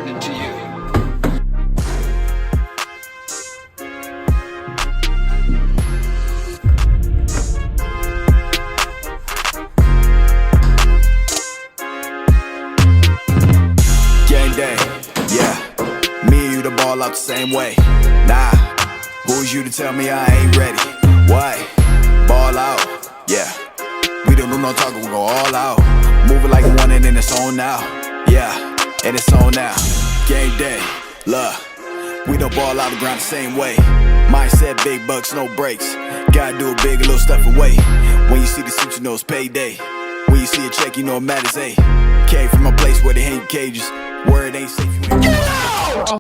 listening to you. Game day, yeah. Me and you to ball out the same way. Nah, who's you to tell me I ain't ready? What? Ball out, yeah. We don't do no talking, we go all out. Moving like one and then it's on now. Yeah, and it's on now. Game day, look. We don't ball out the ground the same way. Mindset, big bucks, no breaks. Gotta do a big little stuff away. When you see the suit, you know it's payday. When you see a check, you know it matters, A. Came from a place where they hate cages. Word ain't safe, you ain't